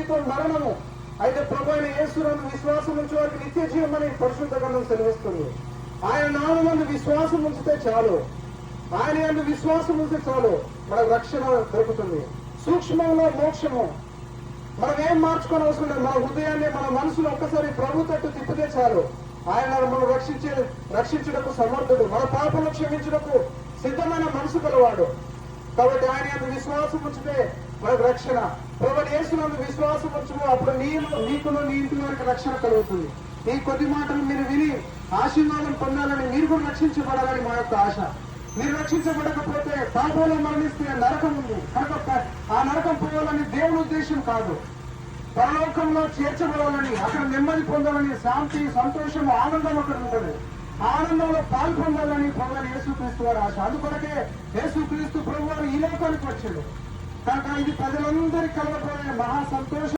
జీవితం మరణము. అయితే ప్రభు అయిన యేసునందు విశ్వాసం ఉంచే వారికి నిత్య జీవం అని పరిశుద్ధ గ్రంథం సెలవిస్తుంది. ఆయన నామమందు విశ్వాసం ఉంచితే చాలు, ఆయన యందు విశ్వాసం ఉంచితే చాలు, మనకు రక్షణ దొరుకుతుంది. సూక్ష్మంలో మోక్షము. మనం ఏం మార్చుకొని అవసరం లేదు. మన హృదయాన్ని, మన మనసులో ఒక్కసారి ప్రభు తట్టు తిప్పితే చాలు, ఆయన మనం రక్షించుటకు సమర్థుడు, మన పాపను క్షమించుటకు సిద్ధమైన మనసు గలవాడు. కాబట్టి ఆయన యందు విశ్వాసం ఉంచితే మనకు రక్షణ. ప్రభువైన యేసునందు విశ్వాసం ఉంచుము, అప్పుడు నీకును నీ ఇంటి వారికి రక్షణ కలుగుతుంది. ఈ కొద్ది మాటలు మీరు విని ఆశీర్వాదం పొందాలని, మీరు కూడా రక్షించబడాలని మా యొక్క ఆశ. మీరు రక్షించబడకపోతే పాపంలో మరణిస్తే నరకం ఉంది కనుక ఆ నరకం పోవాలని దేవుని ఉద్దేశం కాదు. పరలోకంలో చేర్చబడాలని, అక్కడ నెమ్మది పొందాలని, శాంతి, సంతోషం, ఆనందం అక్కడ ఉంటుంది. ఆనందంలో పాల్పొందాలని ప్రభువైన యేసుక్రీస్తు వారి ఆశ. అందుకొరకే యేసుక్రీస్తు ప్రభు వారు ఈ లోకానికి వచ్చాడు. కనుక ఇది ప్రజలందరికీ కలగపోయే మహా సంతోషం.